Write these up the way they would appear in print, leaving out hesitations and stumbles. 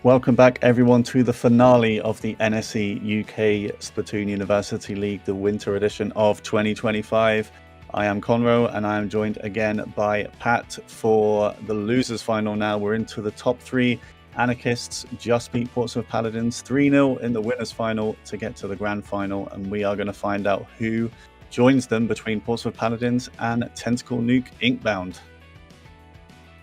Welcome back, everyone, to the finale of the NSE UK Splatoon University League, the winter edition of 2025. I am Conroe, and I am joined again by Pat for the losers final now. We're into the top three. Anarchists just beat Portsmouth Paladins 3-0 in the winners final to get to the grand final, and we are going to find out who joins them between Portsmouth Paladins and Tentacle Nuke Inkbound.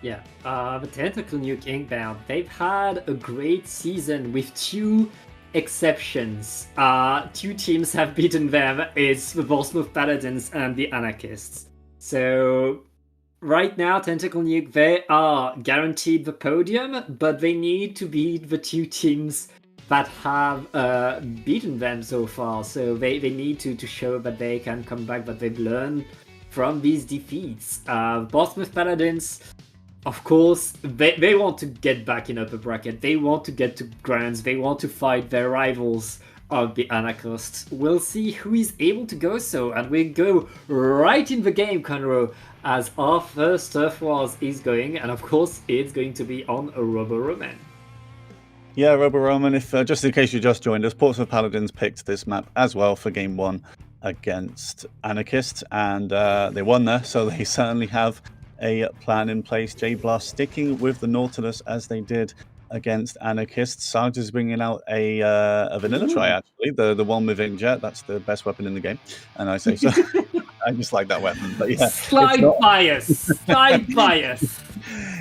Yeah, the Tentacle Nuke Inkbound, they've had a great season with two exceptions. Two teams have beaten them. It's the Portsmouth Paladins and the Anarchists. So right now, Tentacle Nuke, they are guaranteed the podium, but they need to beat the two teams that have beaten them so far. So they need to show that they can come back, that they've learned from these defeats. Portsmouth Paladins, of course, they want to get back in upper bracket. They want to get to grands. They want to fight their rivals of the Anarchists. We'll see who is able to go so, and we go right in the game, Conroe, as our first Turf Wars is going, and of course, it's going to be on a Robo-Roman. Yeah, Robo-Roman, if just in case you just joined us, Portsmouth Paladins picked this map as well for game one against Anarchists, and they won there, so they certainly have a plan in place. J-Blast sticking with the Nautilus as they did against Anarchists. Sarge is bringing out a vanilla try, actually, the one with Inkjet. That's the best weapon in the game, and I say so. I just like that weapon, but yeah. Slight bias.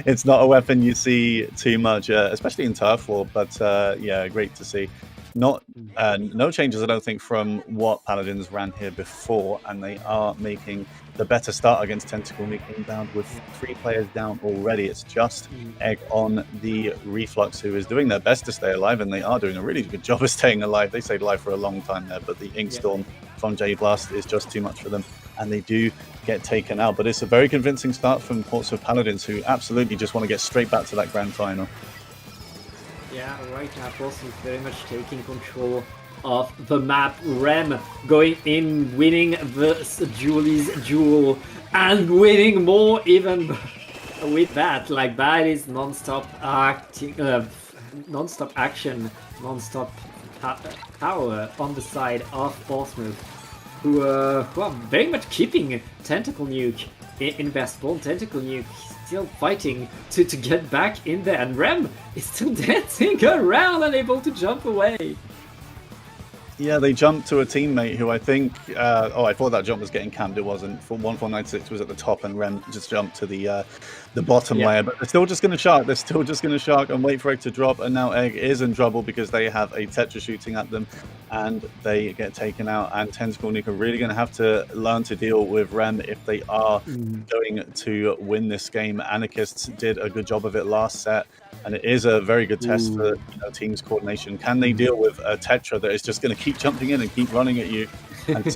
It's not a weapon you see too much, especially in Turf War, but yeah, great to see. No changes, I don't think, from what Paladins ran here before, and they are making the better start against Tentacle Nuke Inkbound with 3 players down already. It's just Egg on the Reflux, who is doing their best to stay alive, and they are doing a really good job of staying alive. They stayed alive for a long time there, but the Ink Storm from J-Blast is just too much for them, and they do get taken out. But it's a very convincing start from Portsmouth Paladins, who absolutely just want to get straight back to that grand final. Yeah, right now Portsmouth very much taking control of the map. Rem going in, winning the Julie's duel, and winning more even with that. Like, that is non-stop acting, non-stop action, non-stop power on the side of Portsmouth, who are very much keeping Tentacle Nuke in their spawn. Tentacle Nuke still fighting to get back in there, and Rem is still dancing around, unable to jump away. Yeah, they jumped to a teammate who I think... I thought that jump was getting camped. It wasn't. 1496 was at the top, and Rem just jumped to the bottom layer. But they're still just going to shark. They're still just going to shark and wait for Egg to drop. And now Egg is in trouble because they have a Tetra shooting at them, and they get taken out. And Tentacle Nuke are really going to have to learn to deal with Rem if they are going to win this game. Anarchists did a good job of it last set, and it is a very good test for teams' coordination. Can they deal with a Tetra that is just going to keep jumping in and keep running at you? And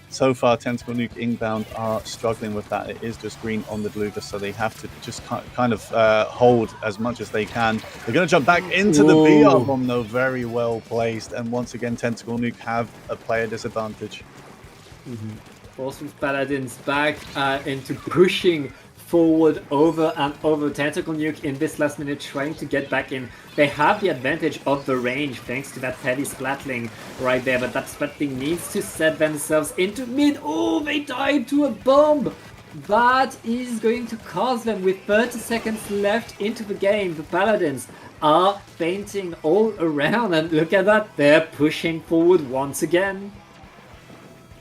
so far, Tentacle Nuke Inkbound are struggling with that. It is just green on the blue, so they have to just kind of hold as much as they can. They're going to jump back into the BR bomb, though, very well placed. And once again, Tentacle Nuke have a player disadvantage. Portsmouth Paladins back into pushing forward over and over. Tentacle Nuke in this last minute trying to get back in. They have the advantage of the range thanks to that heavy splatling right there, but that splatling needs to set themselves into mid. Oh, they died to a bomb! That is going to cost them with 30 seconds left into the game. The Paladins are fainting all around, and look at that, they're pushing forward once again.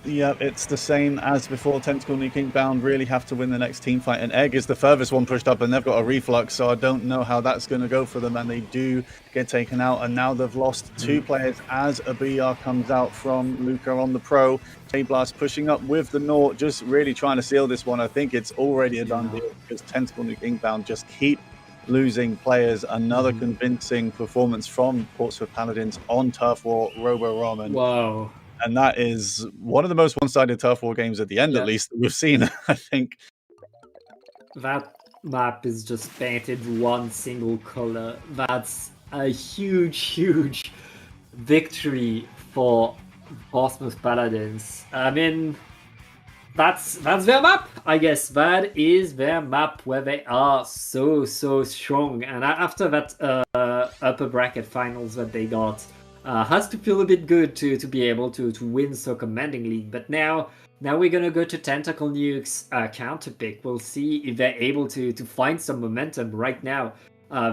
Yeah, it's the same as before. Tentacle Nuke Inkbound really have to win the next team fight, and Egg is the furthest one pushed up, and they've got a reflux, so I don't know how that's going to go for them, and they do get taken out, and now they've lost 2 players as a BR comes out from Luca on the pro. J-Blast pushing up with the Naught, just really trying to seal this one. I think it's already a done deal because Tentacle Nuke Inkbound just keep losing players. Another convincing performance from Portsmouth Paladins on Turf War Robo-Roman. Wow. And that is one of the most one-sided Turf War games at the end, at least, that we've seen, I think. That map is just painted one single color. That's a huge victory for Portsmouth Paladins. I mean, that's their map, I guess. That is their map where they are so strong. And after that upper bracket finals that they got. Has to feel a bit good to be able to win so commandingly. But now we're gonna go to Tentacle Nuke's counter pick. We'll see if they're able to find some momentum right now.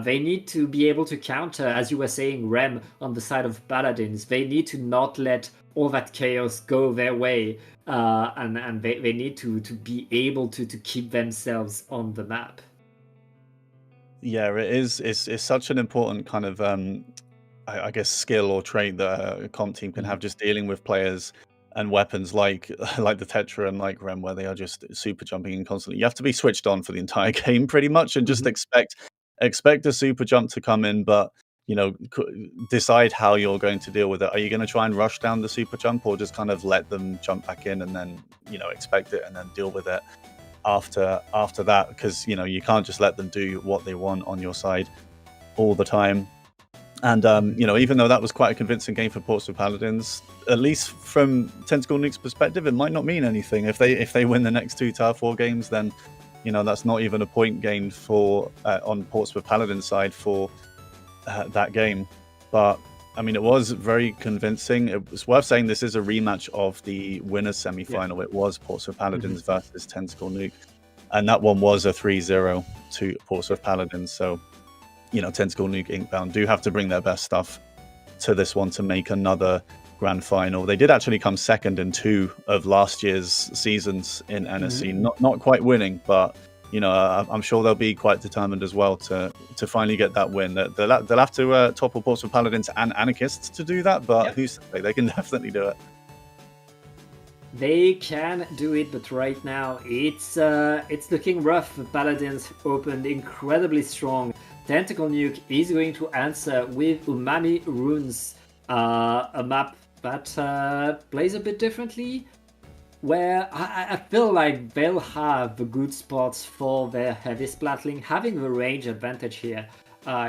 They need to be able to counter, as you were saying, Rem, on the side of Paladins. They need to not let all that chaos go their way, and they need to be able to keep themselves on the map. Yeah, it is. It's such an important kind of I guess skill or trait that a comp team can have, just dealing with players and weapons like like the Tetra and like Rem, where they are just super jumping in constantly. You have to be switched on for the entire game pretty much, and just expect a super jump to come in, but you know, decide how you're going to deal with it. Are you going to try and rush down the super jump, or just kind of let them jump back in and then, you know, expect it and then deal with it after that? Because, you know, you can't just let them do what they want on your side all the time. And you know, even though that was quite a convincing game for Portsmouth Paladins, at least from Tentacle Nuke's perspective, it might not mean anything. If they win the next 2 Tower 4 games, then, you know, that's not even a point gained for on Portsmouth Paladins side for that game. But I mean, it was very convincing. It was worth saying this is a rematch of the winners semi-final. Yeah. It was Portsmouth Paladins versus Tentacle Nuke, and that one was a 3-0 to Portsmouth Paladins. So, you know, Tentacle Nuke Inkbound do have to bring their best stuff to this one to make another grand final. They did actually come second in 2 of last year's seasons in NSE. Not quite winning, but, you know, I'm sure they'll be quite determined as well to finally get that win. They'll have to topple Portsmouth Paladins and Anarchists to do that, but who's to say? They can definitely do it. They can do it, but right now it's looking rough. The Paladins opened incredibly strong. Tentacle Nuke is going to answer with Umami Runes, a map that plays a bit differently, where I feel like they'll have the good spots for their heavy splatling. Having the range advantage here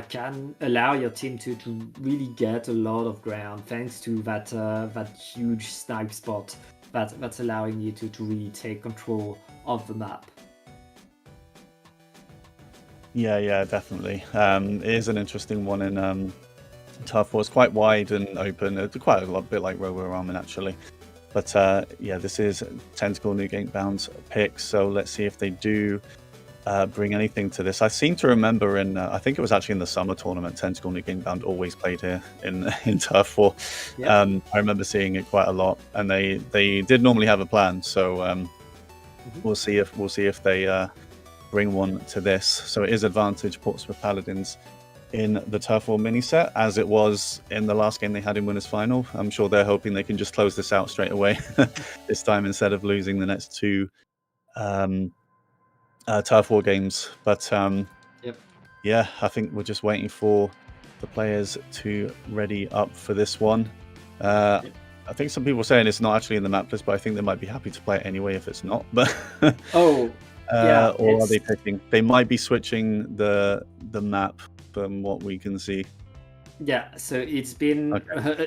can allow your team to really get a lot of ground, thanks to that huge snipe spot that's allowing you to really take control of the map. Yeah, definitely. It is an interesting one in Tough War. It's quite wide and open. It's quite a bit like Robo Ramen, actually. But yeah, this is Tentacle Nuke Inkbound's pick. So let's see if they do bring anything to this. I seem to remember in, I think it was actually in the summer tournament, Tentacle Nuke Inkbound always played here in Turf War. I remember seeing it quite a lot, and they did normally have a plan. So we'll see if they bring one to this. So it is advantage Portsmouth Paladins in the Turf War mini set, as it was in the last game they had in Winners Final. I'm sure they're hoping they can just close this out straight away this time, instead of losing the next 2 Turf War games. But yeah, I think we're just waiting for the players to ready up for this one. I think some people are saying it's not actually in the map list, but I think they might be happy to play it anyway if it's not. But or are they picking? They might be switching the map from what we can see. Yeah, so it's been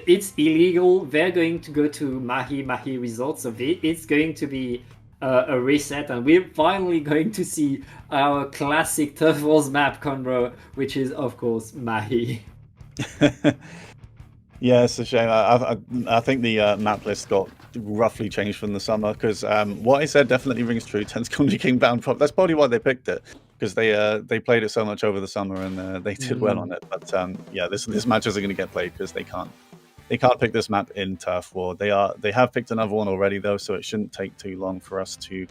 it's illegal. They're going to go to Mahi Resort, so it's going to be a reset, and we're finally going to see our classic Turf Wars map, Conro, which is of course Mahi. Yeah, it's a shame. I think the map list got roughly changed from the summer, because what I said definitely rings true. Tentacle Nuke Inkbound, that's probably why they picked it, because they played it so much over the summer, and they did well on it. But yeah, this match isn't going to get played because they can't pick this map in Turf War. They have picked another one already though, so it shouldn't take too long for us to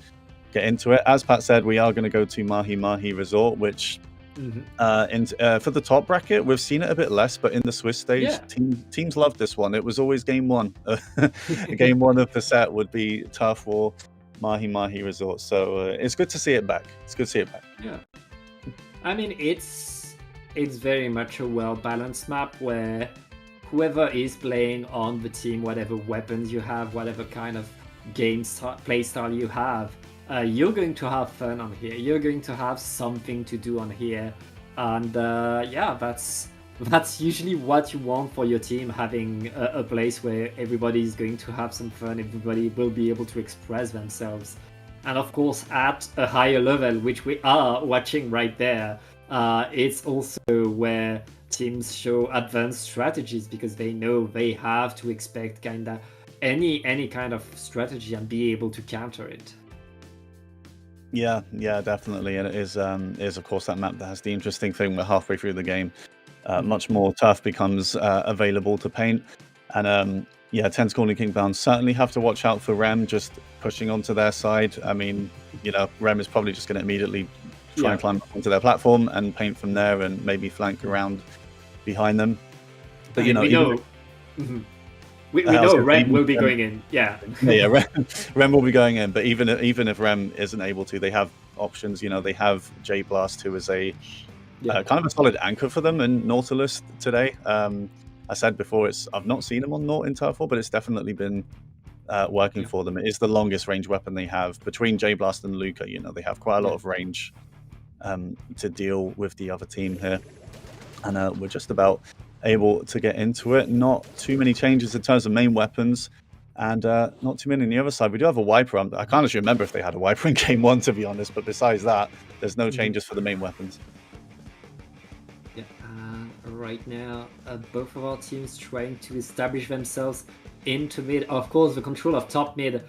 get into it. As Pat said, we are going to go to Mahi Resort, which for the top bracket we've seen it a bit less, but in the Swiss stage, teams loved this one. It was always game one. Game one of the set would be Turf War Mahi Resort, so it's good to see it back. Yeah, I mean, it's very much a well-balanced map where whoever is playing on the team, whatever weapons you have, whatever kind of play style you have, you're going to have fun on here. You're going to have something to do on here, and yeah, that's usually what you want for your team, having a place where everybody is going to have some fun, everybody will be able to express themselves. And of course, at a higher level, which we are watching right there, it's also where teams show advanced strategies because they know they have to expect kinda any kind of strategy and be able to counter it. Yeah, definitely, and it is of course that map that has the interesting thing. We're halfway through the game, much more turf becomes available to paint, and yeah, Tentacle Nuke Kingbound certainly have to watch out for Rem just pushing onto their side. I mean, you know, Rem is probably just going to immediately try and climb up onto their platform and paint from there, and maybe flank around behind them. But you know, we know. We know Rem will be going in. Yeah. Rem will be going in. But even if Rem isn't able to, they have options. You know, they have J Blast, who is a kind of a solid anchor for them in Nautilus today. I said before, I've not seen him on Naut in Turf War, but it's definitely been working for them. It is the longest range weapon they have between J Blast and Luca. You know, they have quite a lot of range to deal with the other team here, and we're just about able to get into it. Not too many changes in terms of main weapons, and not too many on the other side. We do have a Wiper. I can't actually remember if they had a Wiper in Game 1, to be honest, but besides that, there's no changes for the main weapons. Yeah, right now, both of our teams trying to establish themselves into mid. Of course, the control of top mid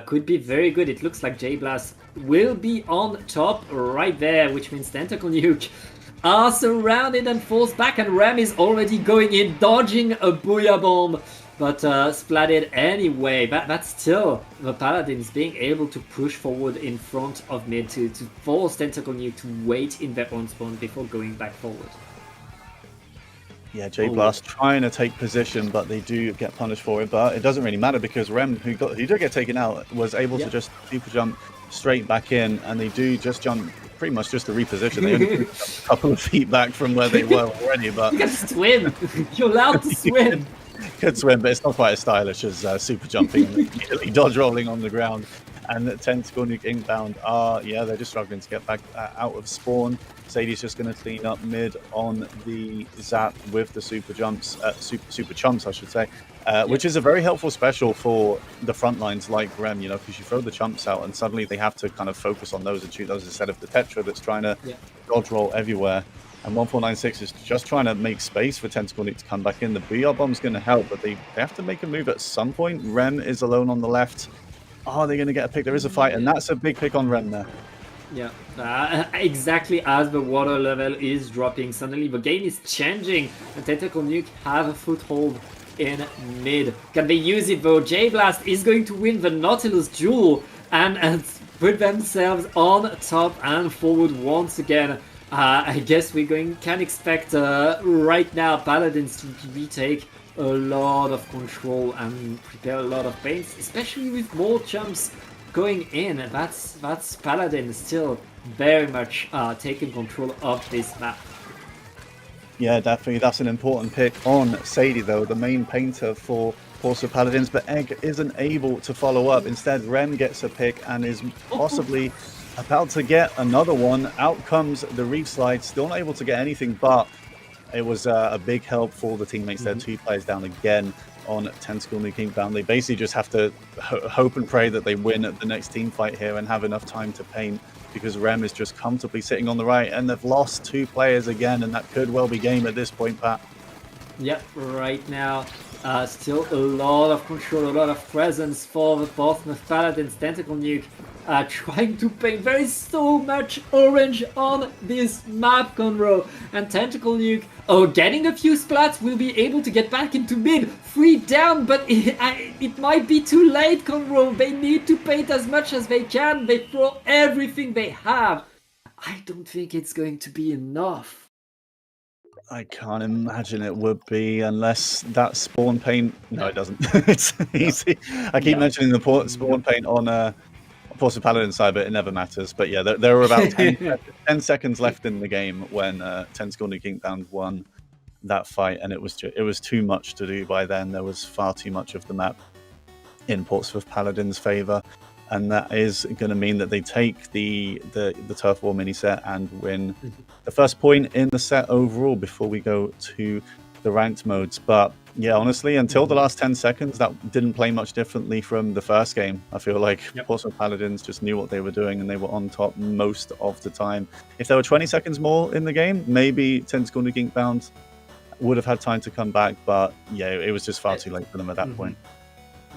could be very good. It looks like J Blast will be on top right there, which means Tentacle Nuke are surrounded and forced back, and Rem is already going in, dodging a Booyah Bomb, but splatted anyway. That's still the Paladins being able to push forward in front of mid to force Tentacle Nuke to wait in their own spawn before going back forward. Yeah, J Blast trying to take position, but they do get punished for it. But it doesn't really matter because Rem, who did get taken out, was able to just super jump straight back in, and they do just jump pretty much just to reposition. They only a couple of feet back from where they were already. But you can swim. You're allowed to swim. Could swim, but it's not quite as stylish as super jumping and immediately dodge rolling on the ground. And the Tentacle Nuke Inbound they're just struggling to get back out of spawn. Sadie's just going to clean up mid on the Zap with the super jumps, super chumps, I should say, which is a very helpful special for the front lines like Rem, you know, because you throw the chumps out and suddenly they have to kind of focus on those and shoot those instead of the Tetra that's trying to dodge roll everywhere. And 1496 is just trying to make space for Tentacle Nuke to come back in. The BR Bomb's going to help, but they have to make a move at some point. Rem is alone on the left. Are they going to get a pick? There is a fight, and that's a big pick on Rem there. Yeah, exactly as the water level is dropping, suddenly the game is changing. And Tentacle Nuke have a foothold in mid. Can they use it though? J Blast is going to win the Nautilus duel and put themselves on top and forward once again. I guess we can expect right now Paladins to retake a lot of control and prepare a lot of paints, especially with more jumps going in. That's Paladin still very much taking control of this map. Yeah, definitely. That's an important pick on Sadie, though, the main painter for Force of Paladins, but Egg isn't able to follow up. Instead, Rem gets a pick and is possibly about to get another one. Out comes the Reef Slide, still not able to get anything, but it was a big help for the teammates there. 2 players down again on Tentacle Nuke Inbound. They basically just have to hope and pray that they win at the next team fight here and have enough time to paint, because Rem is just comfortably sitting on the right, and they've lost 2 players again, and that could well be game at this point, Pat. Yep, right now, still a lot of control, a lot of presence for the Portsmouth Paladins. Tentacle Nuke trying to paint. There is so much orange on this map, Conroe. And Tentacle Nuke, getting a few splats, will be able to get back into mid. 3 down, but it might be too late, Conroe. They need to paint as much as they can. They throw everything they have. I don't think it's going to be enough. I can't imagine it would be, unless that spawn paint. No, it doesn't. It's easy. I keep mentioning the spawn paint on Force of Paladin side, but it never matters. But yeah, there were about 10 seconds left in the game when Tentacle Nuke Inbound won that fight, and it was too much to do by then. There was far too much of the map in Portsmouth Paladin's favor, and that is going to mean that they take the Turf War mini set and win the first point in the set overall before we go to the ranked modes. But yeah, honestly, until the last 10 seconds, that didn't play much differently from the first game. I feel like Portsmouth Paladins just knew what they were doing, and they were on top most of the time. If there were 20 seconds more in the game, maybe Tentacle Nuke Inbound would have had time to come back, but yeah, it was just far too late for them at that point.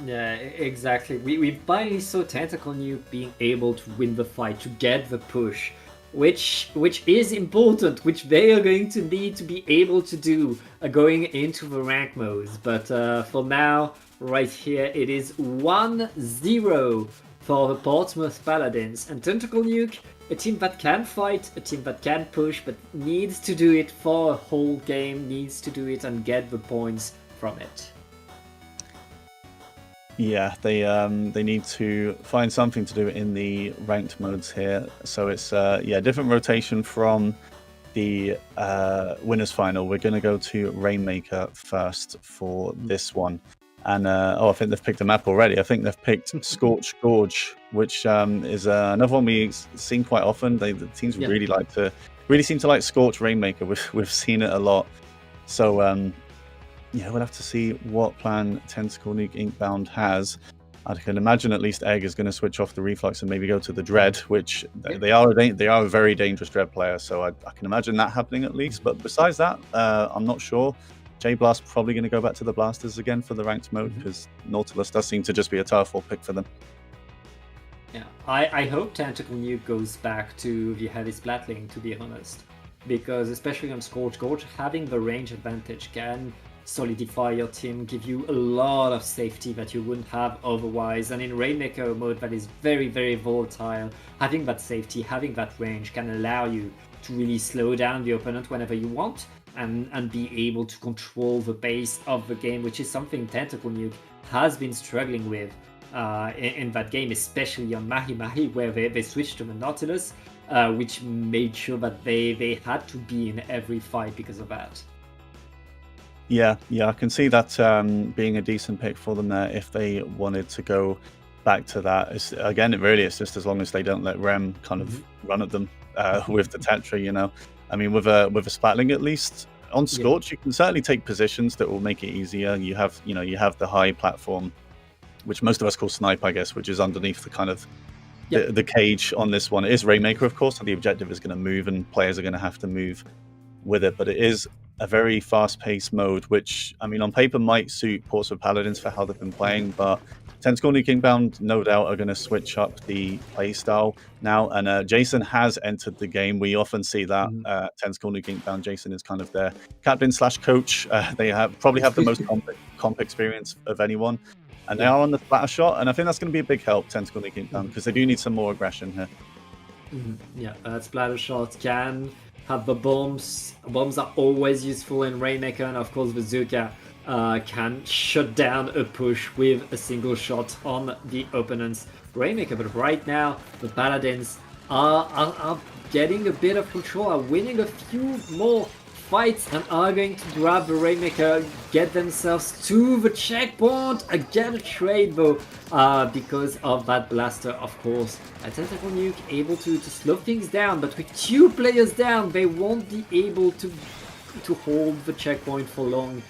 Yeah, exactly. We finally saw Tentacle Nuke being able to win the fight, to get the push, which is important, which they are going to need to be able to do going into the rank modes. But for now, right here, it is 1-0 for the Portsmouth Paladins. And Tentacle Nuke, a team that can fight, a team that can push, but needs to do it for a whole game, needs to do it and get the points from it. Yeah, they need to find something to do in the ranked modes here. So it's different rotation from the winners final. We're going to go to Rainmaker first for this one. And I think they've picked a map already. I think they've picked Scorch Gorge, which is another one we've seen quite often. The teams really seem to like Scorch Rainmaker. We've seen it a lot. So yeah, we'll have to see what plan Tentacle Nuke Inkbound has. I can imagine at least Egg is going to switch off the Reflux and maybe go to the Dread, which they are a very dangerous Dread player. So I can imagine that happening at least. But besides that, I'm not sure. J-Blast probably going to go back to the Blasters again for the ranked mode because Nautilus does seem to just be a turf war pick for them. Yeah, I hope Tentacle Nuke goes back to the heavy splatling, to be honest, because especially on Scorch Gorge, having the range advantage can solidify your team, give you a lot of safety that you wouldn't have otherwise. And in Rainmaker mode that is very, very volatile, having that safety, having that range can allow you to really slow down the opponent whenever you want and be able to control the pace of the game, which is something Tentacle Nuke has been struggling with in that game, especially on Mahi Mahi, where they switched to the Nautilus, which made sure that they had to be in every fight because of that. Yeah, I can see that being a decent pick for them there if they wanted to go back to that. It's just as long as they don't let Rem kind of run at them with the Tetra, you know. I mean, with a Spatling at least on Scorch, you can certainly take positions that will make it easier. You have the high platform, which most of us call Snipe, I guess, which is underneath the kind of the cage on this one. It is Rainmaker, of course, so the objective is going to move and players are going to have to move with it, but it is a very fast-paced mode, which, I mean, on paper might suit Portsmouth Paladins for how they've been playing, but Tentacle Nuke Inkbound, no doubt, are going to switch up the playstyle now, and Jason has entered the game. We often see that Tentacle Nuke Inkbound, Jason is kind of their captain/coach. They probably have the most comp experience of anyone, and they are on the splatter shot, and I think that's going to be a big help, Tentacle Nuke Inkbound, because they do need some more aggression here. Yeah, splatter shot can have the bombs. Bombs are always useful in Rainmaker, and of course Bazooka can shut down a push with a single shot on the opponent's Rainmaker. But right now, the Paladins are getting a bit of control, are winning a few more fights, and are going to grab the Rainmaker, get themselves to the checkpoint, get a trade though, because of that blaster, of course. Tentacle Nuke able to slow things down, but with 2 players down, they won't be able to hold the checkpoint for long.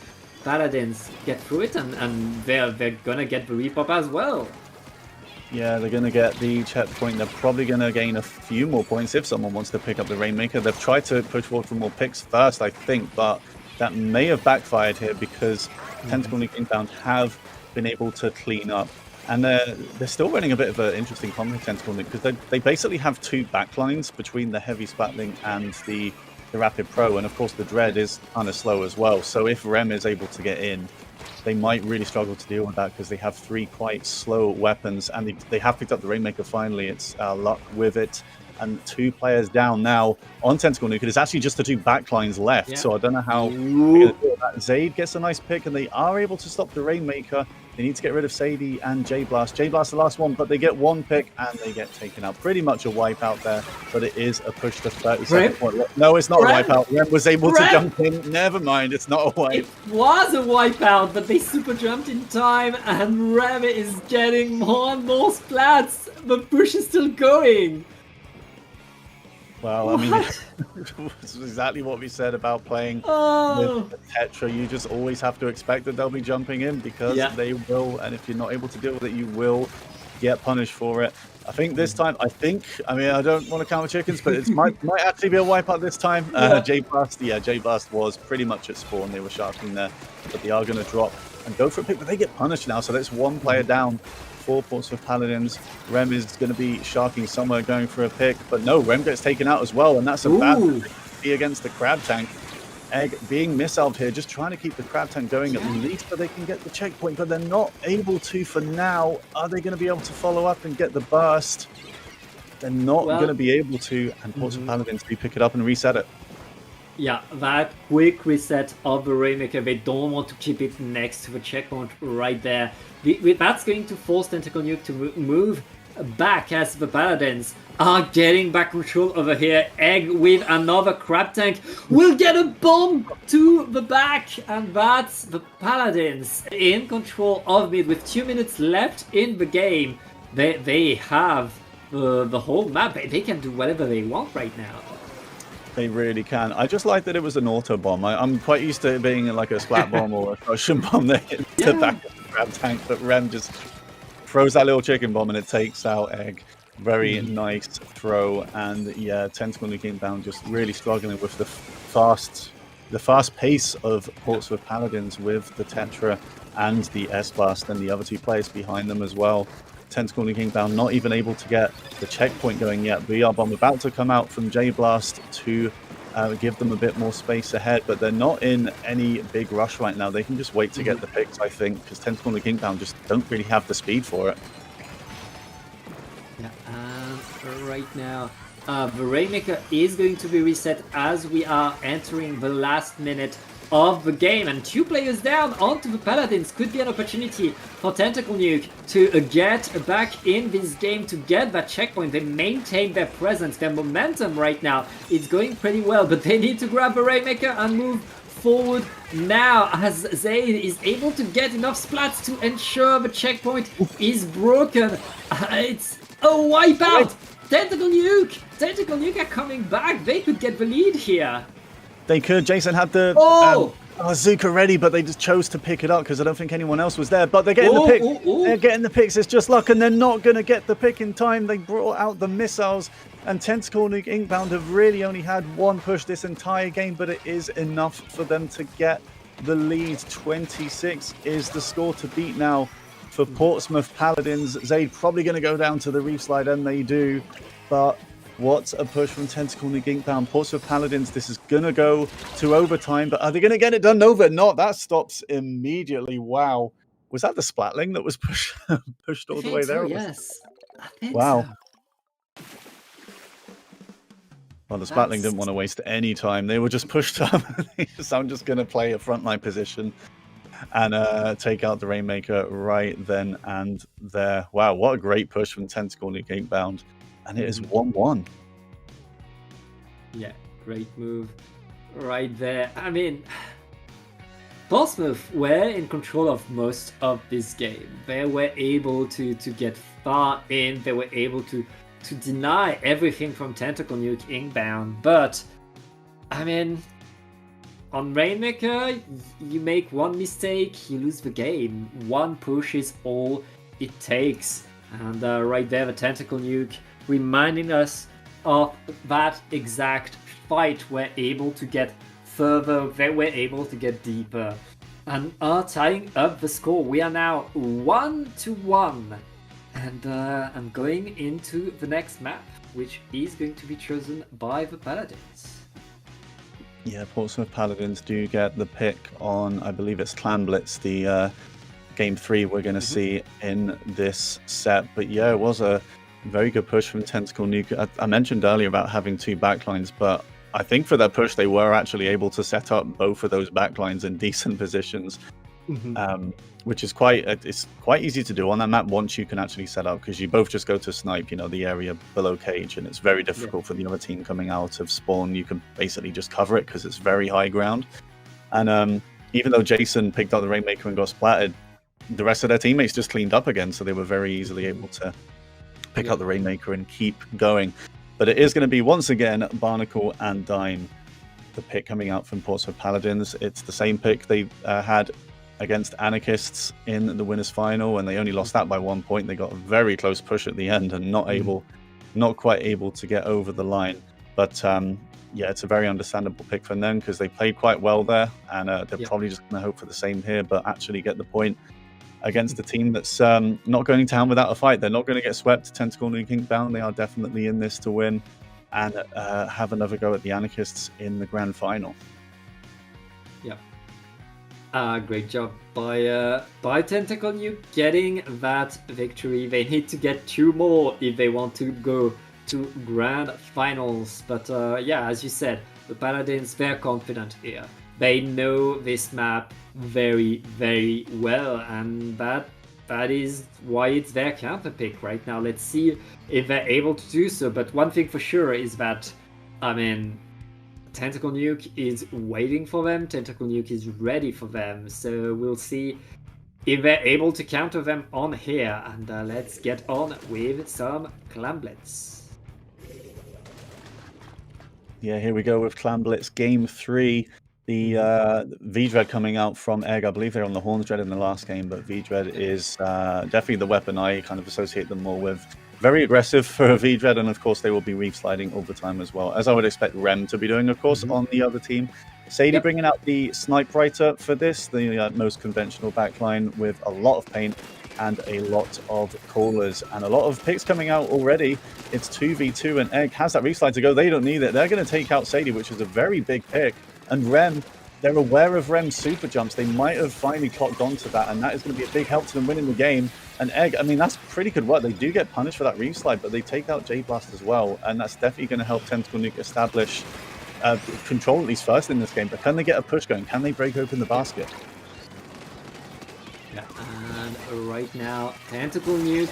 Paladins get through it, and they're gonna get the repop as well. Yeah, they're going to get the checkpoint. They're probably going to gain a few more points if someone wants to pick up the Rainmaker. They've tried to push forward for more picks first, I think, but that may have backfired here because Tentacle Nuke Inkbound have been able to clean up. And they're still running a bit of an interesting combo with Tentacle Nuke because they basically have 2 backlines between the Heavy Spatling and the Rapid Pro. And of course, the Dread is kind of slow as well. So if Rem is able to get in, they might really struggle to deal with that because they have 3 quite slow weapons, and they have picked up the Rainmaker finally. It's luck with it, and 2 players down now on Tentacle Nuke. It's actually just the 2 backlines left, so I don't know how Zaid gets a nice pick, and they are able to stop the Rainmaker. They need to get rid of Sadie and J-Blast. J-Blast the last one, but they get 1 pick and they get taken out. Pretty much a wipe out there, but it is a push to 32nd point. No, it's not a wipe out. Rem was able to jump in. Never mind, it's not a wipe. It was a wipeout, but they super jumped in time, and Rem is getting more and more splats. The push is still going. Well, I mean, it's exactly what we said about playing with the Tetra. You just always have to expect that they'll be jumping in because they will, and if you're not able to deal with it, you will get punished for it. I think this time, I mean, I don't want to count chickens, but it might actually be a wipeout this time. J-Blast was pretty much at spawn. They were sharking there, but they are going to drop and go for a pick, but they get punished now, so that's one player down for Portsmouth Paladins. Rem is going to be sharking somewhere, going for a pick, but no, Rem gets taken out as well, and that's a bad thing to be against the Crab Tank. Egg being missiled here, just trying to keep the Crab Tank going at least so they can get the checkpoint, but they're not able to for now. Are they going to be able to follow up and get the burst? They're not going to be able to, and Portsmouth Paladins do pick it up and reset it. Yeah, that quick reset of the Rainmaker, they don't want to keep it next to the checkpoint right there. That's going to force Tentacle Nuke to move back as the Paladins are getting back control over here. Egg with another Crab Tank will get a bomb to the back, and that's the Paladins in control of mid with 2 minutes left in the game. They have the whole map. They can do whatever they want right now. They really can. I just like that it was an auto bomb. I'm quite used to it being like a splat bomb or a potion bomb that hits the back of the Crab Tank, but Rem just throws that little chicken bomb and it takes out Egg. Very nice throw, and yeah, Tentacle Nuke inbound just really struggling with the fast pace of Portsmouth Paladins with the Tetra and the S-Blast and the other two players behind them as well. Tentacle Nuke inbound not even able to get the checkpoint going yet. VR Bomb about to come out from J-Blast to give them a bit more space ahead, but they're not in any big rush right now. They can just wait to get the picks, I think, because Tentacle Nuke inbound just don't really have the speed for it. Yeah, right now, the Rainmaker is going to be reset as we are entering the last minute of the game, and 2 players down onto the Paladins could be an opportunity for Tentacle Nuke to get back in this game, to get that checkpoint. They maintain their presence, their momentum right now. It's going pretty well, but they need to grab the Rainmaker and move forward now as Zaid is able to get enough splats to ensure the checkpoint is broken. It's a wipeout! Tentacle Nuke are coming back. They could get the lead here. They could. Jason had the Azuka ready, but they just chose to pick it up because I don't think anyone else was there. But they're getting the pick. They're getting the picks. It's just luck, and they're not going to get the pick in time. They brought out the missiles, and Tentacle Nuke Inkbound have really only had one push this entire game, but it is enough for them to get the lead. 26 is the score to beat now for Portsmouth Paladins. Zaid probably going to go down to the reef slide, and they do, but what a push from Tentacle Nuke Inkbound. Portsmouth Paladins, this is going to go to overtime, but are they going to get it done? No, they're not. That stops immediately. Wow. Was that the Splatling that was pushed all the way there? Yes. I think wow. So. Well, the Splatling didn't want to waste any time. They were just pushed up. I'm just going to play a frontline position and take out the Rainmaker right then and there. Wow, what a great push from Tentacle Nuke Inkbound. And it is 1-1. Yeah, great move right there. I mean, Portsmouth were in control of most of this game. They were able to get far in. They were able to deny everything from Tentacle Nuke Inkbound. But, I mean, on Rainmaker, you make one mistake, you lose the game. One push is all it takes. And right there, the Tentacle Nuke reminding us of that exact fight. We're able to get further, they were able to get deeper, and are tying up the score. We are now 1-1, and I'm going into the next map, which is going to be chosen by the Paladins. Yeah, Portsmouth Paladins do get the pick on, I believe it's Clan Blitz, the game 3 we're going to see in this set. But yeah, it was a very good push from Tentacle Nuke. I mentioned earlier about having 2 backlines, but I think for that push they were actually able to set up both of those backlines in decent positions, which is it's quite easy to do on that map once you can actually set up, because you both just go to snipe, the area below cage, and it's very difficult for the other team coming out of spawn. You can basically just cover it because it's very high ground. And even though Jason picked up the Rainmaker and got splatted, the rest of their teammates just cleaned up again, so they were very easily able to pick up the Rainmaker and keep going. But it is going to be, once again, Barnacle and Dime, the pick coming out from Portsmouth Paladins. It's the same pick they had against Anarchists in the winners final, and they only lost that by 1 point. They got a very close push at the end and not quite able to get over the line. But yeah, it's a very understandable pick from them because they played quite well there, and they're probably just going to hope for the same here, but actually get the point against a team that's not going to town without a fight. They're not going to get swept. Tentacle Nuke Inkbound, they are definitely in this to win and have another go at the Anarchists in the grand final. Yeah. Great job by Tentacle Nuke getting that victory. They need to get 2 more if they want to go to grand finals. But yeah, as you said, the Paladins, they're confident here. They know this map very, very well, and that is why it's their counter pick right now. Let's see if they're able to do so. But one thing for sure is that, I mean, Tentacle Nuke is waiting for them. Tentacle Nuke is ready for them. So we'll see if they're able to counter them on here. And let's get on with some Clan Blitz. Yeah, here we go with Clan Blitz Game 3. The V-Dread coming out from Egg. I believe they're on the Horns Dread in the last game, but V-Dread is definitely the weapon I kind of associate them more with. Very aggressive for a V-Dread, and of course they will be reef sliding all the time as well, as I would expect Rem to be doing, of course, on the other team. Sadie bringing out the Snipe Writer for this, the most conventional backline with a lot of paint and a lot of callers and a lot of picks coming out already. It's 2v2 and Egg has that reef slide to go. They don't need it. They're going to take out Sadie, which is a very big pick. And Rem, they're aware of Rem's super jumps. They might have finally clocked onto that, and that is going to be a big help to them winning the game. And Egg, I mean, that's pretty good work. They do get punished for that reef slide, but they take out J-Blast as well, and that's definitely going to help Tentacle Nuke establish control at least first in this game. But can they get a push going? Can they break open the basket? Yeah, and right now, Tentacle Nuke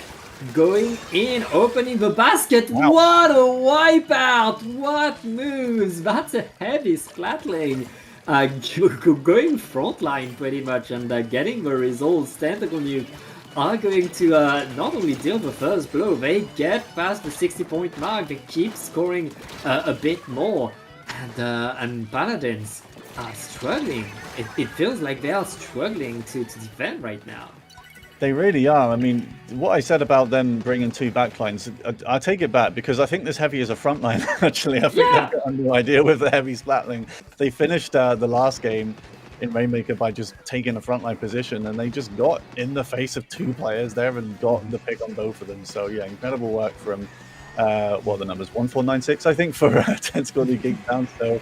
going in, opening the basket. Wow. What a wipeout! What moves! That's a heavy splatling. Going frontline pretty much and getting the results. Tentacle Nuke are going to not only deal the first blow, they get past the 60-point mark. They keep scoring a bit more, and Paladins are struggling. It feels like they are struggling to defend right now. They really are. I mean, what I said about them bringing 2 backlines, I take it back because I think this heavy is a front line, actually. I think they've got a new idea with the heavy splatling. They finished the last game in Rainmaker by just taking a frontline position, and they just got in the face of 2 players there and got the pick on both of them. So, yeah, incredible work from, what are the numbers? 1496, I think, for Tentacle Nuke Inkbound. So,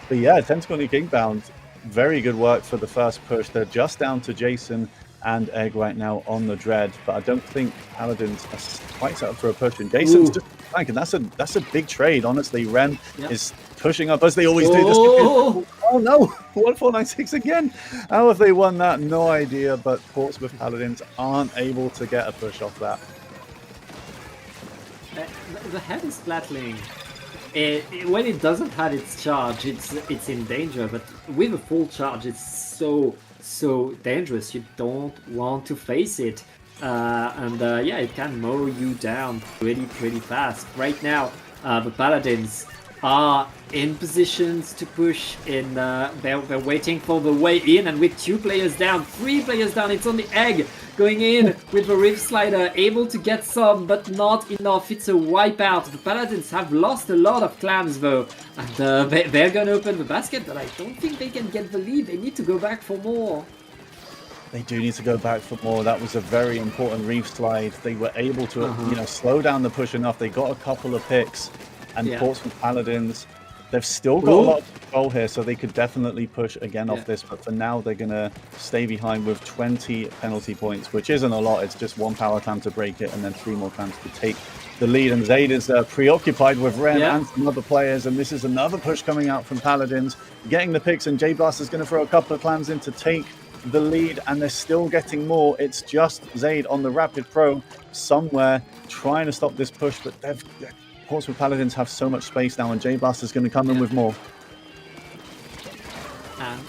but yeah, Tentacle Nuke Inkbound, very good work for the first push. They're just down to Jason and Egg right now on the Dread, but I don't think Paladins are quite set up for a push. And Jason's just flanking. That's a big trade, honestly. Rem is pushing up as they always do. Oh no, 1496 again. How have they won that? No idea, but Portsmouth Paladins aren't able to get a push off that. The heavy splatling, when it doesn't have its charge, it's in danger, but with a full charge, it's so dangerous. You don't want to face it, and yeah, it can mow you down pretty fast. Right now, the Paladins are in positions to push in. They're waiting for the way in, and with 2 players down, 3 players down, it's on the Egg going in with the Rift Slider, able to get some, but not enough. It's a wipeout. The Paladins have lost a lot of clans though, and they're gonna open the basket, but I don't think they can get the lead. They need to go back for more. They do need to go back for more. That was a very important reef slide. They were able to slow down the push enough. They got a couple of picks, and Portsmouth Paladins, they've still got a lot of control here, so they could definitely push again off this, but for now they're going to stay behind with 20 penalty points, which isn't a lot. It's just 1 power clan to break it and then 3 more clans to take the lead. And Zayd is preoccupied with Ren and some other players, and this is another push coming out from Paladins, getting the picks, and J-Blast is going to throw a couple of clans in to take the lead, and they're still getting more. It's just Zayd on the Rapid Pro somewhere trying to stop this push, but Portsmouth Paladins have so much space now, and J-Blast is going to come in with more. And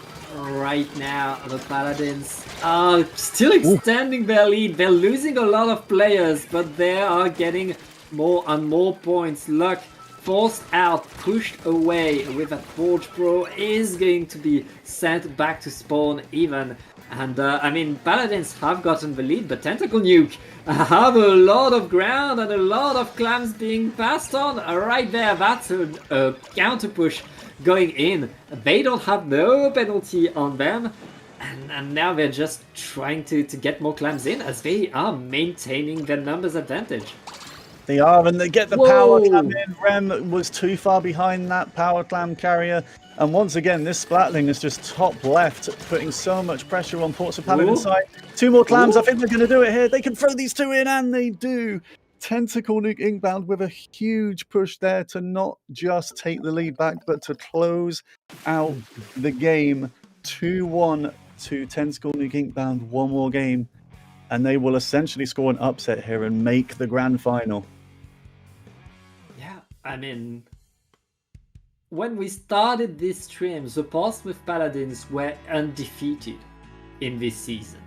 right now, the Paladins are still extending their lead. They're losing a lot of players, but they are getting more and more points. Luck forced out, pushed away with a Forge Pro is going to be sent back to spawn even. And I mean, Paladins have gotten the lead, but Tentacle Nuke have a lot of ground and a lot of clams being passed on. Right there, that's a counter push going in. They don't have no penalty on them. And now they're just trying to get more clams in as they are maintaining their numbers advantage. They are, and they get the Whoa. power clam in. Rem was too far behind that power clam carrier. And once again, this Splatling is just top left, putting so much pressure on Ports of Paladin's side. 2 more clams. I think they're going to do it here. They can throw these 2 in, and they do. Tentacle Nuke Inkbound with a huge push there to not just take the lead back, but to close out the game. 2-1 to Tentacle Nuke Inkbound. 1 more game, and they will essentially score an upset here and make the grand final. Yeah, I mean, when we started this stream, the Portsmouth Paladins were undefeated in this season.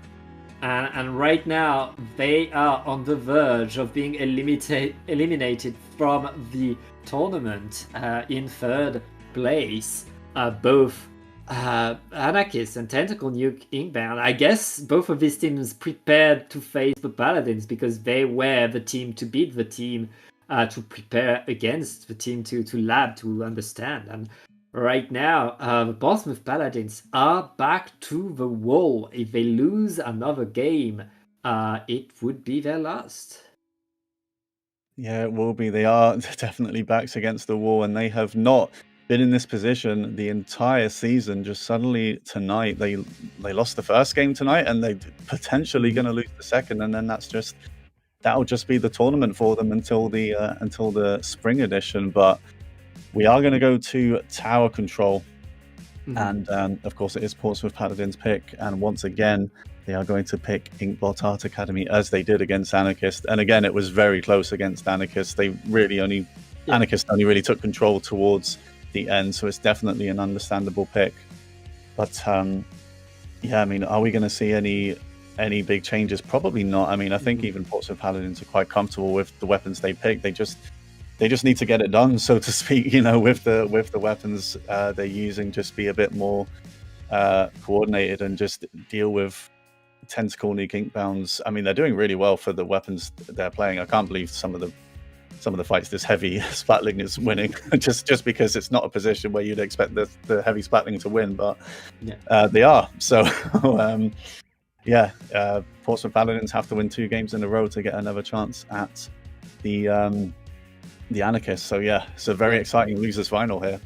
And right now, they are on the verge of being eliminated from the tournament in 3rd place. Both Anarchist and Tentacle Nuke Inkbound. I guess both of these teams prepared to face the Paladins because they were the team to beat the team. To prepare against the team to lab, to understand. And right now, the Portsmouth Paladins are back to the wall. If they lose another game, it would be their last. Yeah, it will be. They are definitely backs against the wall, and they have not been in this position the entire season. Just suddenly tonight, they lost the first game tonight, and they're potentially going to lose the second, and then that'll just be the tournament for them until the spring edition. But we are going to go to tower control, and of course it is Portsmouth Paladins pick. And once again, they are going to pick Inkblot Art Academy as they did against Anarchist. And again, it was very close against Anarchist. They really Anarchist only really took control towards the end, so it's definitely an understandable pick. But yeah, I mean, are we going to see any big changes? Probably not. I mean, I think even Portsmouth Paladins are quite comfortable with the weapons they pick. They just need to get it done, so to speak. With the weapons they're using, just be a bit more coordinated and just deal with Tentacle Nuke Inkbounds. I mean, they're doing really well for the weapons they're playing. I can't believe some of the fights this heavy Splatling is winning, just because it's not a position where you'd expect the heavy Splatling to win, but they are. So. Portsmouth Paladins have to win 2 games in a row to get another chance at the Anarchists. So yeah, it's a very exciting losers final here.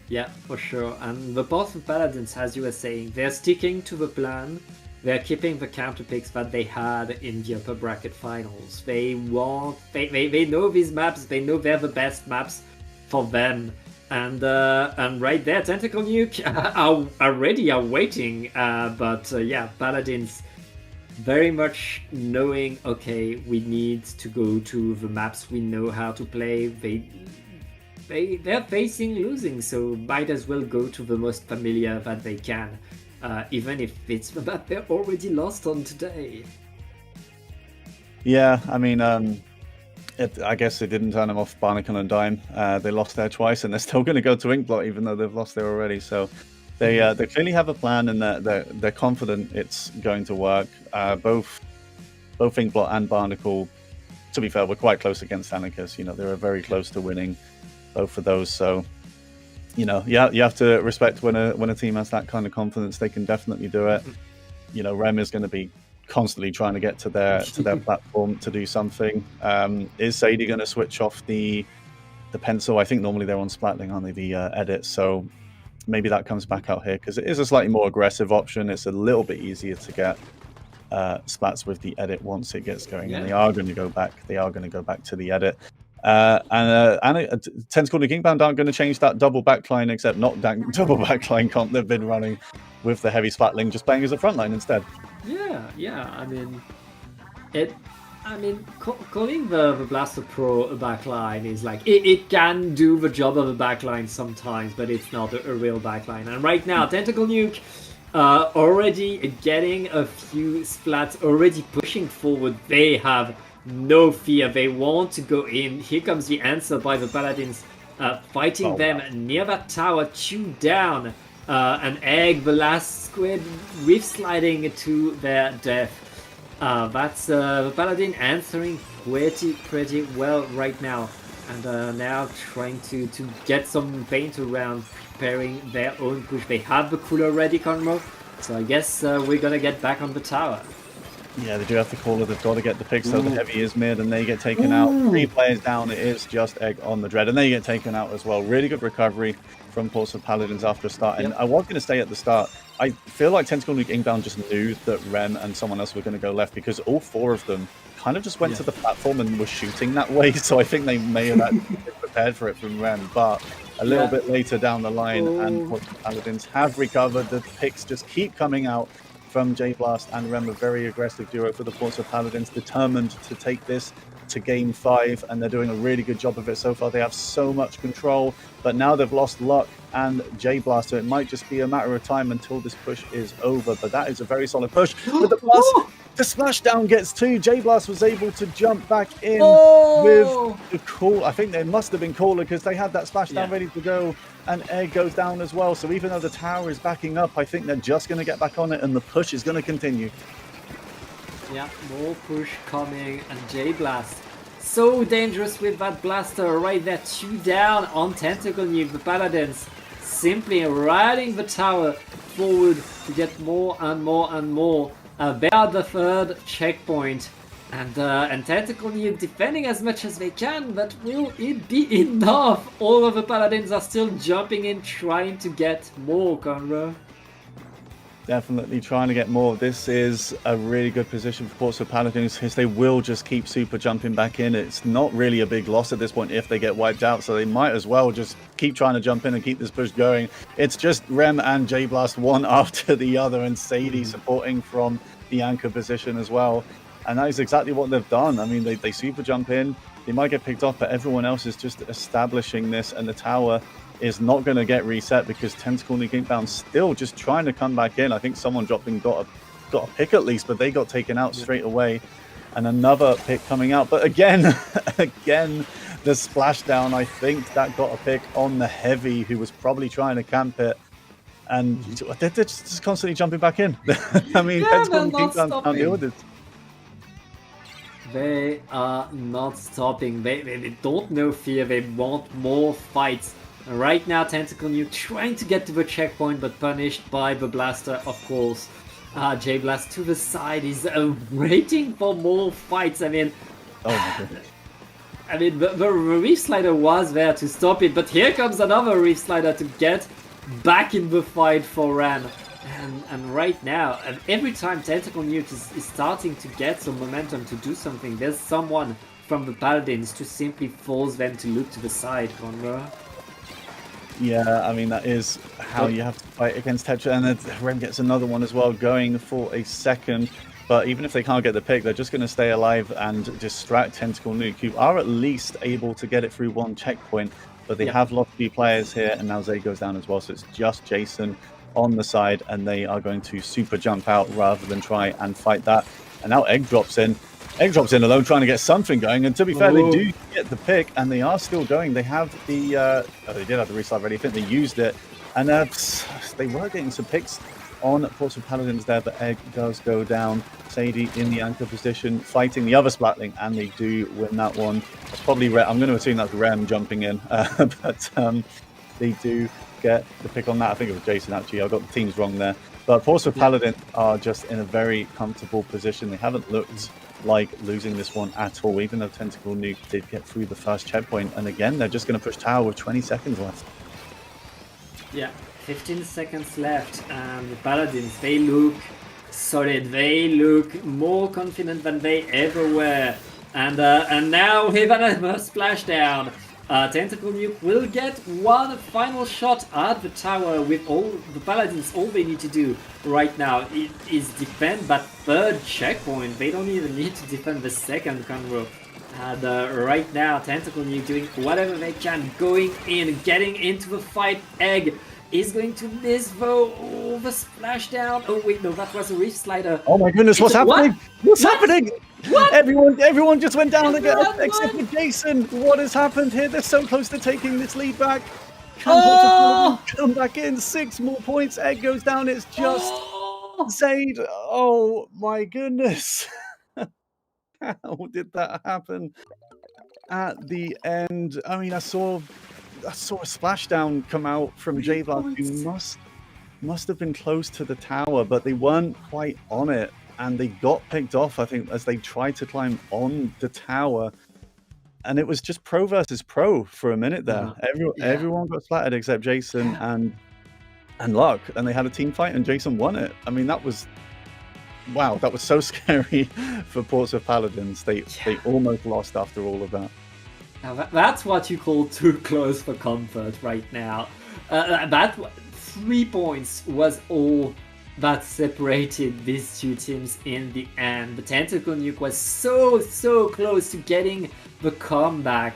Yeah, for sure. And the Portsmouth Paladins, as you were saying, they're sticking to the plan. They're keeping the counter picks that they had in the upper bracket finals. They know these maps. They know they're the best maps for them. And right there, Tentacle Nuke are already waiting. Paladins very much knowing, okay, we need to go to the maps we know how to play. They're facing losing, so might as well go to the most familiar that they can, even if it's the map they're already lost on today. Yeah, I mean, I guess it didn't turn them off Barnacle and Dime. They lost there twice, and they're still going to go to Inkblot, even though they've lost there already. So they clearly have a plan, and they're confident it's going to work. Both Inkblot and Barnacle, to be fair, were quite close against Anarchist. They were very close to winning both of those. So you have to respect when a team has that kind of confidence. They can definitely do it. Rem is going to be constantly trying to get to their platform to do something. Is Sadie going to switch off the pencil? I think normally they're on Splatling, aren't they, the edit? So maybe that comes back out here because it is a slightly more aggressive option. It's a little bit easier to get splats with the edit once it gets going, and they are going to go back. They are going to go back to the edit. And Tentacle Nuke Inkbound aren't going to change that double backline, except not double backline comp they've been running with the heavy Splatling, just playing as a frontline instead. Yeah. Calling the Blaster Pro a backline is like it can do the job of a backline sometimes, but it's not a real backline. And right now, Tentacle Nuke already getting a few splats, already pushing forward. They have no fear. They want to go in. Here comes the answer by the Paladins, fighting them near that tower. 2 down. an egg, the last squid, with sliding to their death. That's the Paladin answering pretty well right now. And now trying to get some paint around, preparing their own push. They have the cooler ready, Conroe, so I guess we're gonna get back on the tower. Yeah, they do have the cooler. They've got to get the pick, so the heavy is mid, and they get taken out. 3 players down. It is just egg on the dread, and they get taken out as well. Really good recovery from Portsmouth Paladins after a start. And I was going to say at the start, I feel like Tentacle Nuke Inbound just knew that Rem and someone else were going to go left, because all 4 of them kind of just went to the platform and were shooting that way. So I think they may have actually been prepared for it from Rem, but a little bit later down the line, and Portsmouth Paladins have recovered. The picks just keep coming out from J-Blast and Rem, a very aggressive duo for the Portsmouth Paladins, determined to take this to game 5, and they're doing a really good job of it so far. They have so much control, but now they've lost Luck and J-Blast, so it might just be a matter of time until this push is over. But that is a very solid push with the blast. The splashdown gets 2. J-Blast was able to jump back in with the call. I think they must have been cooler, because they had that splashdown ready to go, and Egg goes down as well. So even though the tower is backing up, I think they're just going to get back on it, and the push is going to continue. Yeah, more push coming, and J-Blast so dangerous with that blaster right there. 2 down on Tentacle Nuke. The Paladins simply riding the tower forward to get more and more and more. They are the 3rd checkpoint, and Tentacle Nuke defending as much as they can, but will it be enough? All of the Paladins are still jumping in, trying to get more, Conroe. Definitely trying to get more. This is a really good position for Portsmouth Paladins, because they will just keep super jumping back in. It's not really a big loss at this point if they get wiped out, so they might as well just keep trying to jump in and keep this push going. It's just Rem and J-Blast one after the other, and Sadie supporting from the anchor position as well. And that is exactly what they've done. I mean, they super jump in. They might get picked off, but everyone else is just establishing this, and the tower is not going to get reset, because Tentacle Nuke Inbound still just trying to come back in. I think someone dropping got a pick at least, but they got taken out straight away, and another pick coming out. But again, the splashdown, I think that got a pick on the heavy, who was probably trying to camp it, and they're just constantly jumping back in. I mean, Tentacle Nuke Inbound can't deal with it. They are not stopping. They don't know fear. They want more fights. Right now, Tentacle Nuke trying to get to the checkpoint, but punished by the blaster, of course. J-Blast to the side is waiting for more fights. I mean, oh my goodness. I mean, the Reef Slider was there to stop it, but here comes another Reef Slider to get back in the fight for Ran. And right now, every time Tentacle Nuke is starting to get some momentum to do something, there's someone from the Paladins to simply force them to look to the side, Conroe. Yeah, I mean, that is how you have to fight against Tetra, and then Rem gets another one as well, going for a second. But even if they can't get the pick, they're just going to stay alive and distract Tentacle Nuke, who are at least able to get it through one checkpoint. But they have lost 2 players here, and now Zay goes down as well. So it's just Jason on the side, and they are going to super jump out rather than try and fight that. And now Egg drops in. Egg drops in alone, trying to get something going, and to be fair, they do get the pick, and they are still going. They have the, they did have the restart ready. I think they used it, and they were getting some picks on Portsmouth Paladins there, but Egg does go down. Sadie in the anchor position, fighting the other Splatling, and they do win that one. That's probably I'm going to assume that's Rem jumping in, but they do get the pick on that. I think it was Jason, actually. I got the teams wrong there. But Portsmouth Paladins are just in a very comfortable position. They haven't looked like losing this one at all, even though Tentacle Nuke did get through the first checkpoint. And again, they're just going to push tower with 20 seconds left. Yeah, 15 seconds left, and the Paladins, they look solid. They look more confident than they ever were. And now with another splashdown, Tentacle Nuke will get one final shot at the tower. With all the Paladins, all they need to do right now is defend that 3rd checkpoint. They don't even need to defend the 2nd, Conroe. And right now, Tentacle Nuke doing whatever they can, going in, getting into the fight. Egg is going to miss though. Oh, the splashdown. Oh wait, no, that was a Reef Slider. Oh my goodness, what's happening? What's happening? What? Everyone just went down again, except for Jason. What has happened here? They're so close to taking this lead back. Oh! Come back in, 6 more points. Egg goes down. It's just Oh! Zaid. Oh my goodness. How did that happen at the end? I mean, I saw a splashdown come out from 3 J-Blast, who points. must have been close to the tower, but they weren't quite on it, and they got picked off, I think, as they tried to climb on the tower. And it was just pro versus pro for a minute there. Everyone got splattered except Jason and Luck, and they had a team fight, and Jason won it. I mean, that was wow. That was so scary for Portsmouth Paladins. They almost lost after all of that. Now that's what you call too close for comfort right now. That 3 points was all that separated these two teams in the end. The Tentacle Nuke was so close to getting the comeback,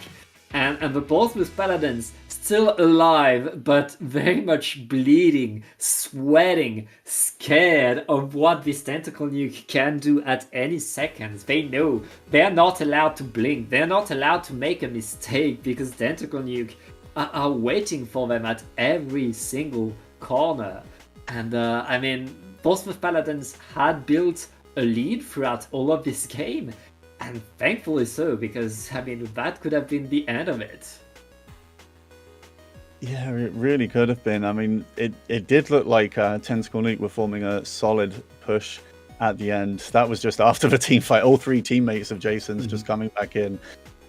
and the Portsmouth Paladins still alive, but very much bleeding, sweating, scared of what this Tentacle Nuke can do at any second. They know they're not allowed to blink, they're not allowed to make a mistake, because Tentacle Nuke are waiting for them at every single corner. And I mean, Portsmouth Paladins had built a lead throughout all of this game, and thankfully so, because I mean, that could have been the end of it. Yeah, it really could have been. I mean, it did look like Tentacle Nuke were forming a solid push at the end. That was just after the team fight. All 3 teammates of Jason's just coming back in.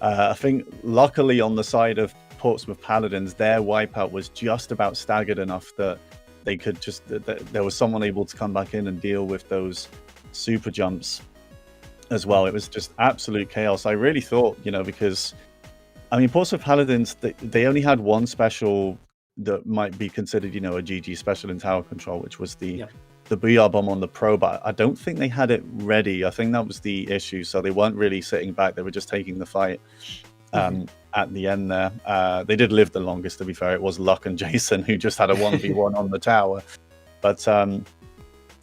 I think luckily on the side of Portsmouth Paladins, their wipeout was just about staggered enough that they could just, there was someone able to come back in and deal with those super jumps as well. It was just absolute chaos. I really thought, you know, because I mean, Portsmouth Paladins, they only had one special that might be considered, you know, a GG special in tower control, which was the Booyah Bomb on the Pro, but I don't think they had it ready. I think that was the issue. So they weren't really sitting back. They were just taking the fight at the end there. They did live the longest, to be fair. It was Luck and Jason who just had a 1v1 on the tower. But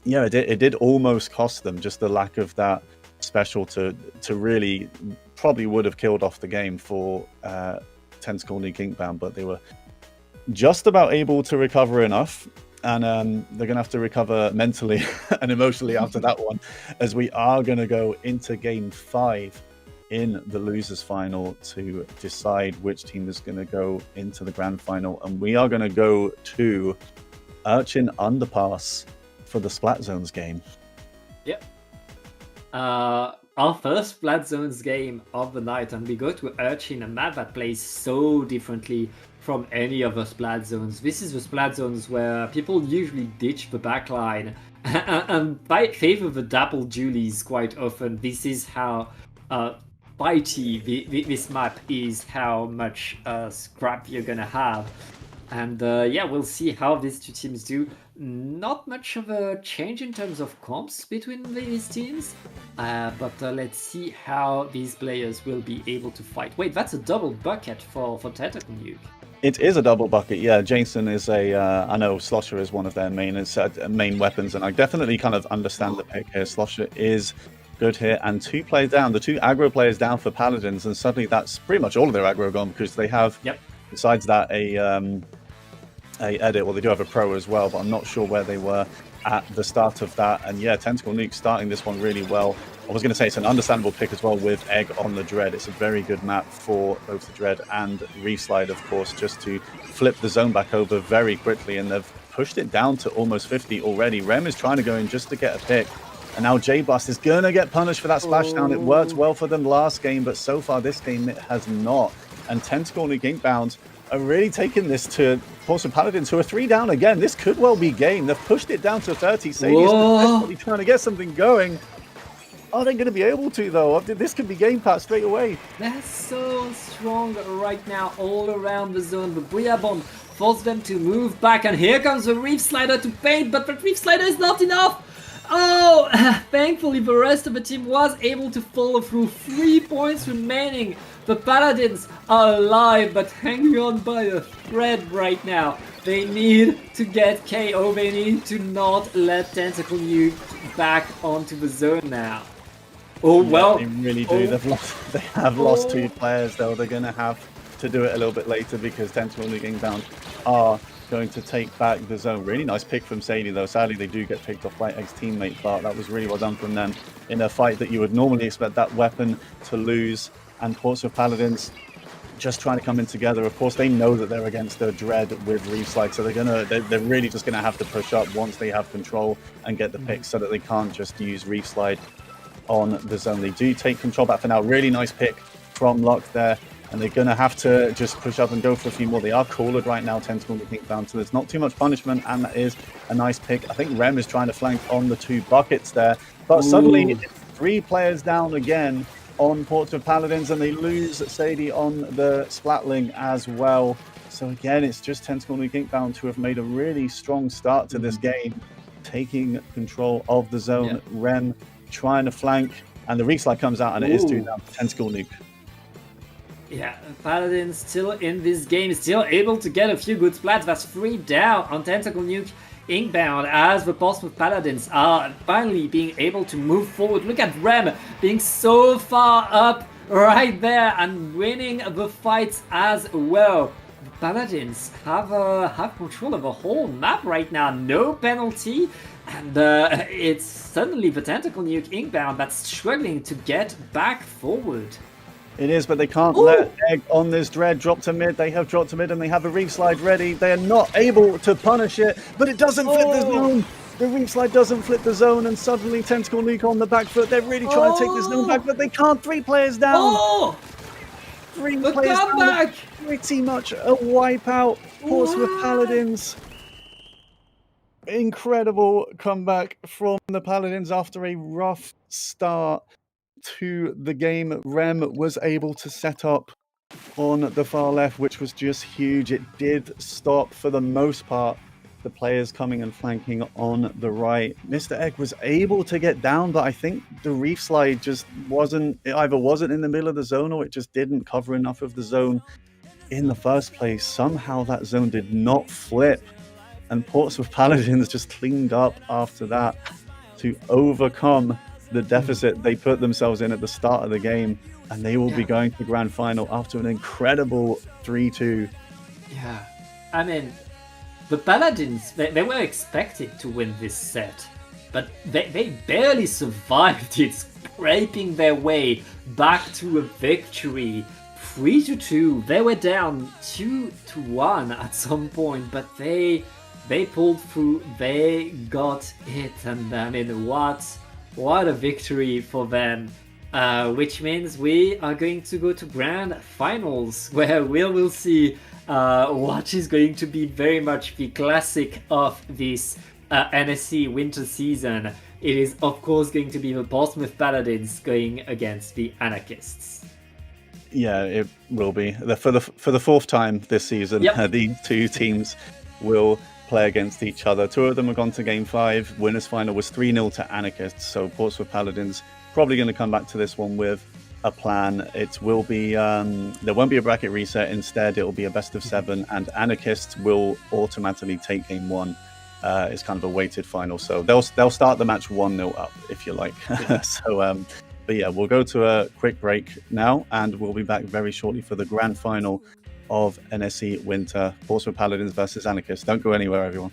yeah, it did almost cost them, just the lack of that special to really probably would have killed off the game for Tentacle Nuke Inkbound, but they were just about able to recover enough, and they're going to have to recover mentally and emotionally after that one, as we are going to go into game 5 in the losers final to decide which team is going to go into the grand final, and we are going to go to Urchin Underpass for the Splat Zones game. Yep. Our first Splat Zones game of the night, and we go to Urchin, a map that plays so differently from any other Splat Zones. This is the Splat Zones where people usually ditch the backline and favor the Dapple Julies quite often. This is how bitey this map is, how much scrap you're gonna have. And yeah, we'll see how these two teams do. Not much of a change in terms of comps between these teams, but let's see how these players will be able to fight. Wait, that's a double bucket for Tentacle Nuke. It is a double bucket, yeah. Jason is I know Slosher is one of their main weapons, and I definitely kind of understand the pick here. Slosher is good here, and 2 players down. The 2 aggro players down for Paladins, and suddenly that's pretty much all of their aggro gone, because they have, besides that, a edit, well, they do have a pro as well, but I'm not sure where they were at the start of that. And yeah, Tentacle Nuke starting this one really well. I was going to say it's an understandable pick as well with Egg on the Dread. It's a very good map for both the Dread and Reef Slide, of course, just to flip the zone back over very quickly, and they've pushed it down to almost 50 already. Rem is trying to go in just to get a pick, and now J-Blast is going to get punished for that splashdown. It worked well for them last game, but so far this game it has not. And Tentacle Nuke Inkbound are really taking this to Portsmouth Paladins, who are 3 down again. This could well be game. They've pushed it down to 30. Sadie's desperately trying to get something going. Are they going to be able to, though? This could be game pat straight away. They're so strong right now all around the zone. The Booyah Bomb forced them to move back, and here comes the Reef Slider to paint, but the Reef Slider is not enough. Oh, thankfully the rest of the team was able to follow through. 3 points remaining. The Paladins are alive, but hanging on by a thread right now. They need to get KO. They need to not let Tentacle Nuke back onto the zone now. Oh, well. They really do. They have lost 2 players, though. They're going to have to do it a little bit later, because Tentacle Nuke Inkbound are going to take back the zone. Really nice pick from Sadie, though. Sadly, they do get picked off by ex-teammate, but that was really well done from them in a fight that you would normally expect that weapon to lose. And Portsmouth Paladins just trying to come in together. Of course, they know that they're against the Dread with Reef Slide, so they're really just gonna have to push up once they have control and get the picks, so that they can't just use Reef Slide on the zone. They do take control back for now. Really nice pick from Luck there. And they're going to have to just push up and go for a few more. They are cooled right now, Tentacle Nuke down, so there's not too much punishment, and that is a nice pick. I think Rem is trying to flank on the 2 buckets there, but suddenly 3 players down again on Portsmouth Paladins, and they lose Sadie on the Splatling as well. So again, it's just Tentacle Nuke bound to have made a really strong start to this game, taking control of the zone. Rem trying to flank, and the Reef Slide comes out, and it is 2 down for Tentacle Nuke. Yeah, Paladins still in this game, still able to get a few good splats. That's 3 down on Tentacle Nuke Inkbound as the Portsmouth Paladins are finally being able to move forward. Look at Rem being so far up right there and winning the fights as well. The Paladins have control of the whole map right now, no penalty. And it's suddenly the Tentacle Nuke Inkbound that's struggling to get back forward. It is, but they can't let Egg on this Dread drop to mid. They have dropped to mid and they have a Reef Slide ready. They are not able to punish it, but it doesn't flip the zone. The Reef Slide doesn't flip the zone, and suddenly Tentacle Nuke on the back foot. They're really trying to take this zone back, but they can't. 3 players down. 3 players down. Pretty much a wipeout. Portsmouth Paladins. Incredible comeback from the Paladins after a rough start to the game. Rem was able to set up on the far left, which was just huge. It did stop, for the most part, the players coming and flanking on the right. Mr. Egg was able to get down, but I think the Reef Slide just wasn't in the middle of the zone, or it just didn't cover enough of the zone in the first place. Somehow that zone did not flip, and Portsmouth Paladins just cleaned up after that to overcome the deficit they put themselves in at the start of the game, and they will be going to grand final after an incredible 3-2. Yeah, I mean, the Paladins, they were expected to win this set, but they barely survived it, scraping their way back to a victory. 3-2. They were down 2-1 at some point, but they pulled through. They got it, and I mean, what a victory for them, which means we are going to go to grand finals, where we will see what is going to be very much the classic of this NSE winter season. It is, of course, going to be the Portsmouth Paladins going against the Anarchists. Yeah, it will be. For the 4th time this season, these 2 teams will play against each other. 2 of them have gone to Game 5. Winners final was 3-0 to Anarchists, so Portsmouth Paladins probably going to come back to this one with a plan. It will be there won't be a bracket reset. Instead, it will be a best of 7, and Anarchists will automatically take Game 1. It's kind of a weighted final, so they'll start the match 1-0 up, if you like. So but yeah, we'll go to a quick break now, and we'll be back very shortly for the grand final of NSE Winter, Portsmouth Paladins versus Anarchists. Don't go anywhere, everyone.